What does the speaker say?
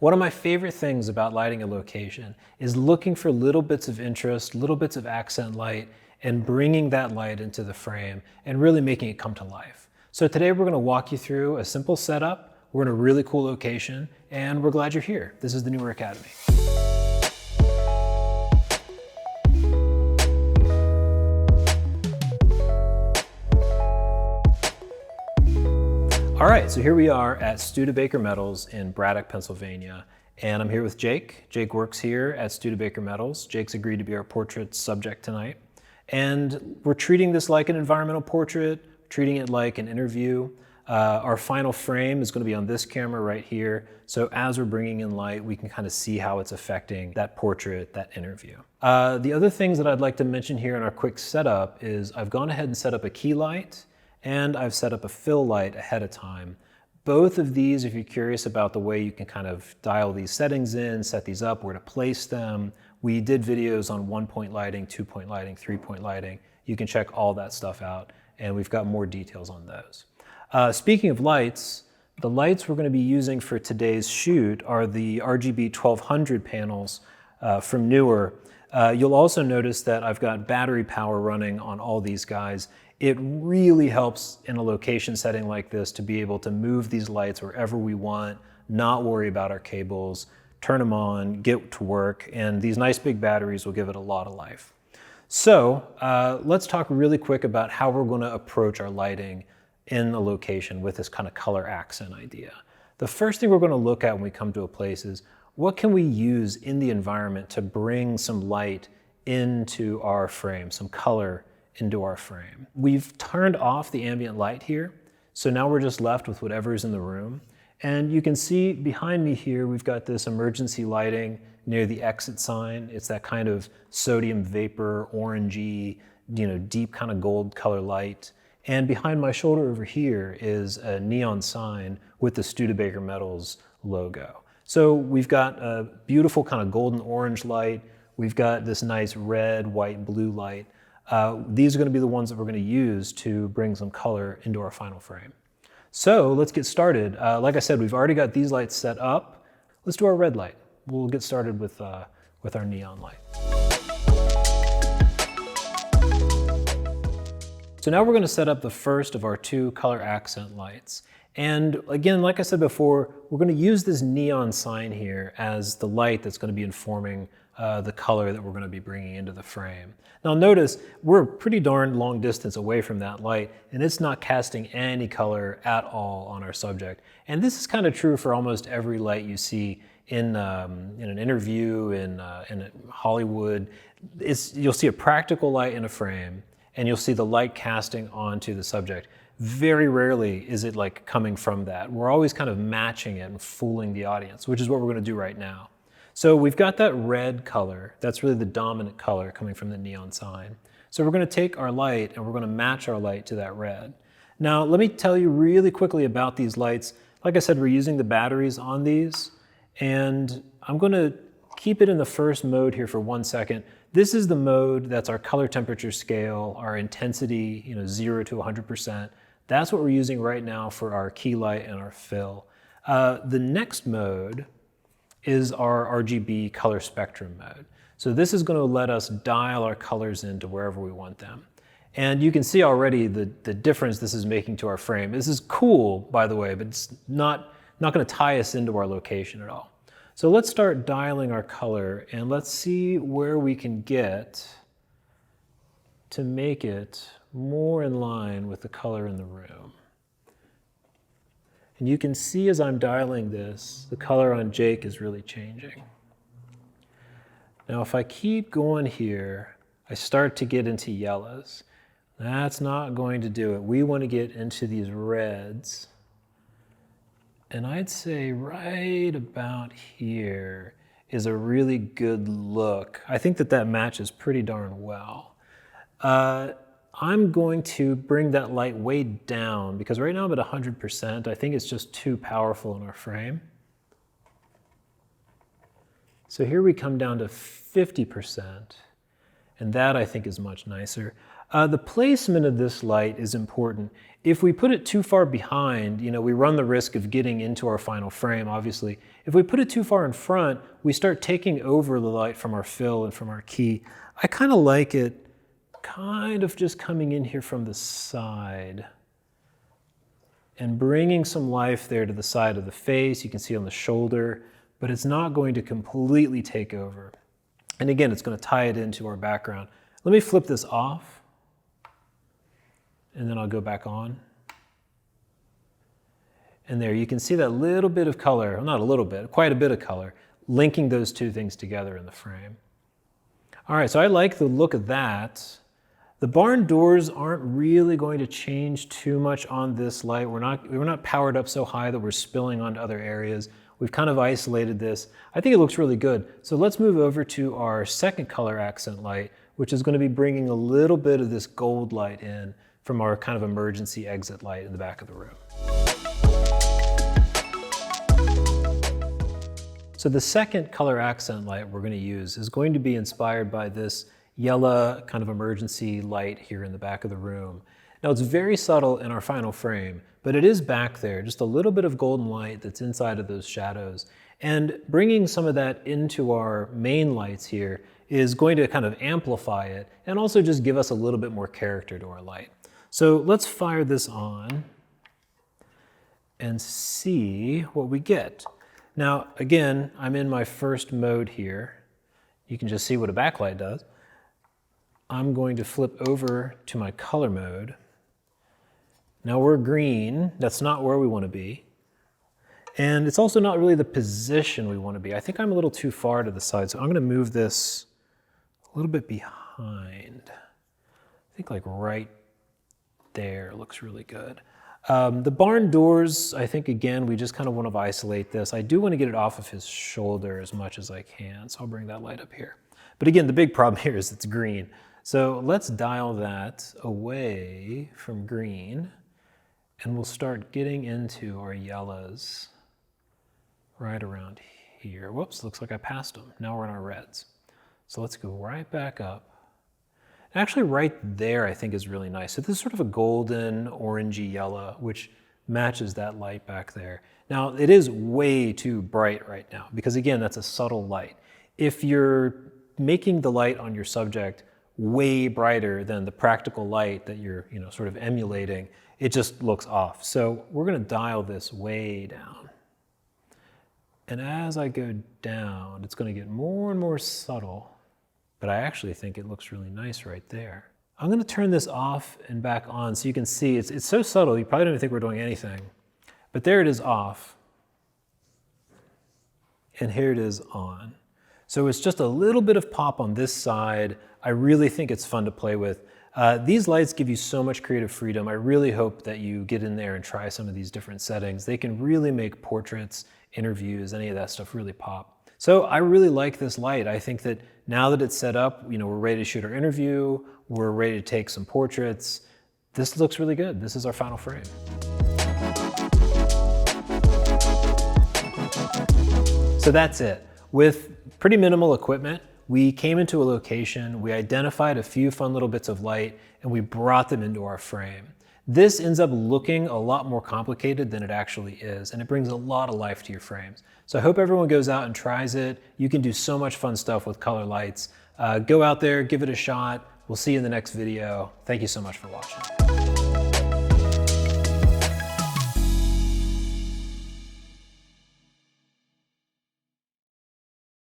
One of my favorite things about lighting a location is looking for little bits of interest, little bits of accent light, and bringing that light into the frame and really making it come to life. So today we're going to walk you through a simple setup. We're in a really cool location, and we're glad you're here. This is the Neewer Academy. All right, so here we are at Studebaker Metals in Braddock, Pennsylvania, and I'm here with Jake. Jake works here at Studebaker Metals. Jake's agreed to be our portrait subject tonight. And we're treating this like an environmental portrait, treating it like an interview. Our final frame is going to be on this camera right here. So as we're bringing in light, we can kind of see how it's affecting that portrait, that interview. The other things that I'd like to mention here in our quick setup is I've gone ahead and set up a key light, and I've set up a fill light ahead of time. Both of these, if you're curious about the way you can kind of dial these settings in, set these up, where to place them, we did videos on 1-point lighting, 2-point lighting, 3-point lighting. You can check all that stuff out, and we've got more details on those. Speaking of lights, the lights we're going to be using for today's shoot are the RGB 1200 panels from Neewer. You'll also notice that I've got battery power running on all these guys. It really helps in a location setting like this to be able to move these lights wherever we want, not worry about our cables, turn them on, get to work, and these nice big batteries will give it a lot of life. So let's talk really quick about how we're going to approach our lighting in a location with this kind of color accent idea. The first thing we're going to look at when we come to a place is what can we use in the environment to bring some light into our frame, some color into our frame. We've turned off the ambient light here, so now we're just left with whatever's in the room. And you can see behind me here, we've got this emergency lighting near the exit sign. It's that kind of sodium vapor, orangey, deep kind of gold color light. And behind my shoulder over here is a neon sign with the Studebaker Metals logo. So we've got a beautiful kind of golden orange light. We've got this nice red, white, blue light. These are going to be the ones that we're going to use to bring some color into our final frame. So let's get started. Like I said, we've already got these lights set up. Let's do our red light. We'll get started with our neon light. So now we're going to set up the first of our two color accent lights. And again, like I said before, we're going to use this neon sign here as the light that's going to be informing the color that we're going to be bringing into the frame. Now notice, we're a pretty darn long distance away from that light, and it's not casting any color at all on our subject. And this is kind of true for almost every light you see in an interview, in Hollywood. You'll see a practical light in a frame, and you'll see the light casting onto the subject. Very rarely is it like coming from that. We're always kind of matching it and fooling the audience, which is what we're going to do right now. So we've got that red color. That's really the dominant color coming from the neon sign. So we're going to take our light and we're going to match our light to that red. Now let me tell you really quickly about these lights. Like I said, we're using the batteries on these, and I'm going to keep it in the first mode here for 1 second. This is the mode that's our color temperature scale, our intensity, 0 to 100%. That's what we're using right now for our key light and our fill. The next mode is our RGB color spectrum mode. So this is going to let us dial our colors into wherever we want them. And you can see already the difference this is making to our frame. This is cool, by the way, but it's not going to tie us into our location at all. So let's start dialing our color, and let's see where we can get to make it more in line with the color in the room. And you can see as I'm dialing this, the color on Jake is really changing. Now if I keep going here, I start to get into yellows. That's not going to do it. We want to get into these reds. And I'd say right about here is a really good look. I think that matches pretty darn well. I'm going to bring that light way down because right now I'm at 100%. I think it's just too powerful in our frame. So here we come down to 50%, and that I think is much nicer. The placement of this light is important. If we put it too far behind, we run the risk of getting into our final frame, obviously. If we put it too far in front, we start taking over the light from our fill and from our key. I kind of like it kind of just coming in here from the side and bringing some life there to the side of the face. You can see on the shoulder, but it's not going to completely take over. And again, it's going to tie it into our background. Let me flip this off, and then I'll go back on. And there you can see that little bit of color, well, not a little bit, quite a bit of color, linking those two things together in the frame. All right, so I like the look of that. The barn doors aren't really going to change too much on this light. We're not powered up so high that we're spilling onto other areas. We've kind of isolated this. I think it looks really good. So let's move over to our second color accent light, which is going to be bringing a little bit of this gold light in from our kind of emergency exit light in the back of the room. So the second color accent light we're going to use is going to be inspired by this yellow kind of emergency light here in the back of the room. Now it's very subtle in our final frame, but it is back there, just a little bit of golden light that's inside of those shadows. And bringing some of that into our main lights here is going to kind of amplify it and also just give us a little bit more character to our light. So let's fire this on and see what we get. Now, again, I'm in my first mode here. You can just see what a backlight does. I'm going to flip over to my color mode. Now we're green. That's not where we want to be. And it's also not really the position we want to be. I think I'm a little too far to the side, so I'm going to move this a little bit behind. I think like right there looks really good. The barn doors, I think, again, we just kind of want to isolate this. I do want to get it off of his shoulder as much as I can, so I'll bring that light up here. But again, the big problem here is it's green. So let's dial that away from green, and we'll start getting into our yellows right around here. Whoops, looks like I passed them. Now we're in our reds. So let's go right back up. Actually, right there, I think, is really nice. So this is sort of a golden, orangey yellow, which matches that light back there. Now, it is way too bright right now, because again, that's a subtle light. If you're making the light on your subject way brighter than the practical light that you're sort of emulating, it just looks off. So we're going to dial this way down. And as I go down, it's going to get more and more subtle. But I actually think it looks really nice right there. I'm going to turn this off and back on so you can see it's so subtle you probably don't even think we're doing anything. But there it is off. And here it is on. So it's just a little bit of pop on this side. I really think it's fun to play with. These lights give you so much creative freedom. I really hope that you get in there and try some of these different settings. They can really make portraits, interviews, any of that stuff really pop. So I really like this light. I think that now that it's set up, we're ready to shoot our interview, we're ready to take some portraits. This looks really good. This is our final frame. So that's it. With pretty minimal equipment, we came into a location, we identified a few fun little bits of light, and we brought them into our frame. This ends up looking a lot more complicated than it actually is, and it brings a lot of life to your frames. So I hope everyone goes out and tries it. You can do so much fun stuff with color lights. Go out there, give it a shot. We'll see you in the next video. Thank you so much for watching.